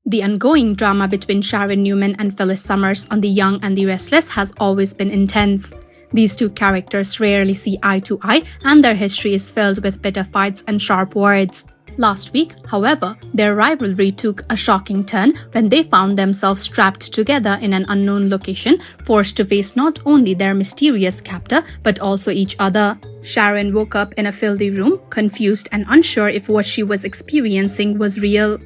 The ongoing drama between Sharon Newman and Phyllis Summers on The Young and the Restless has always been intense. These two characters rarely see eye to eye, and their history is filled with bitter fights and sharp words. Last week, however, their rivalry took a shocking turn when they found themselves trapped together in an unknown location, forced to face not only their mysterious captor but also each other. Sharon woke up in a filthy room, confused and unsure if what she was experiencing was real.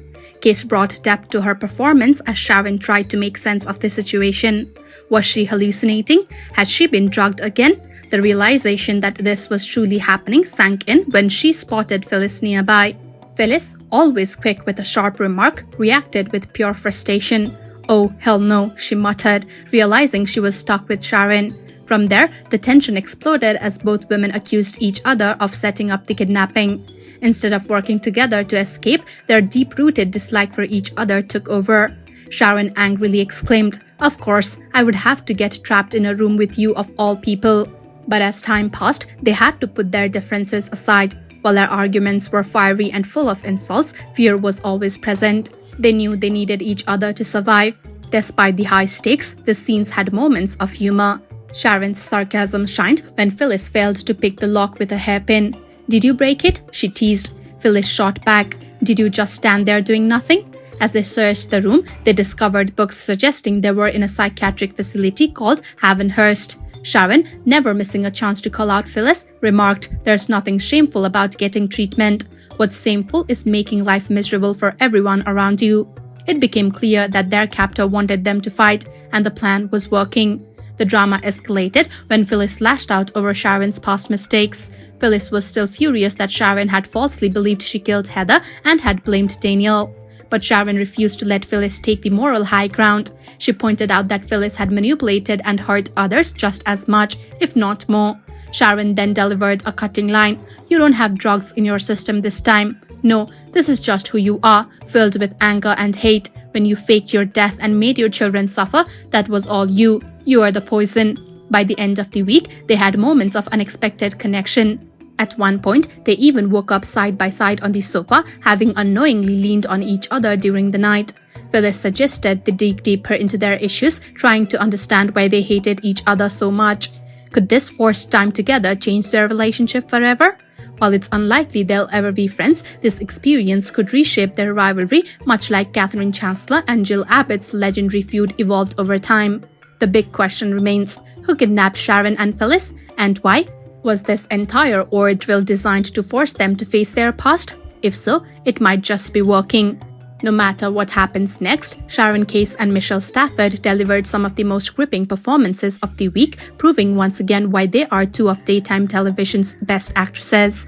Case brought depth to her performance as Sharon tried to make sense of the situation. Was she hallucinating? Had she been drugged again? The realization that this was truly happening sank in when she spotted Phyllis nearby. Phyllis, always quick with a sharp remark, reacted with pure frustration. "Oh, hell no," she muttered, realizing she was stuck with Sharon. From there, the tension exploded as both women accused each other of setting up the kidnapping. Instead of working together to escape, their deep-rooted dislike for each other took over. Sharon angrily exclaimed, "Of course, I would have to get trapped in a room with you of all people." But as time passed, they had to put their differences aside. While their arguments were fiery and full of insults, fear was always present. They knew they needed each other to survive. Despite the high stakes, the scenes had moments of humor. Sharon's sarcasm shined when Phyllis failed to pick the lock with a hairpin. "Did you break it?" she teased. Phyllis shot back, "Did you just stand there doing nothing?" As they searched the room, they discovered books suggesting they were in a psychiatric facility called Havenhurst. Sharon, never missing a chance to call out Phyllis, remarked, "There's nothing shameful about getting treatment. What's shameful is making life miserable for everyone around you." It became clear that their captor wanted them to fight, and the plan was working. The drama escalated when Phyllis lashed out over Sharon's past mistakes. Phyllis was still furious that Sharon had falsely believed she killed Heather and had blamed Daniel. But Sharon refused to let Phyllis take the moral high ground. She pointed out that Phyllis had manipulated and hurt others just as much, if not more. Sharon then delivered a cutting line. "You don't have drugs in your system this time. No, this is just who you are, filled with anger and hate. When you faked your death and made your children suffer, that was all you. You are the poison." By the end of the week, they had moments of unexpected connection. At one point, they even woke up side by side on the sofa, having unknowingly leaned on each other during the night. Phyllis suggested they dig deeper into their issues, trying to understand why they hated each other so much. Could this forced time together change their relationship forever? While it's unlikely they'll ever be friends, this experience could reshape their rivalry, much like Catherine Chancellor and Jill Abbott's legendary feud evolved over time. The big question remains, who kidnapped Sharon and Phyllis, and why? Was this entire ordeal designed to force them to face their past? If so, it might just be working. No matter what happens next, Sharon Case and Michelle Stafford delivered some of the most gripping performances of the week, proving once again why they are two of daytime television's best actresses.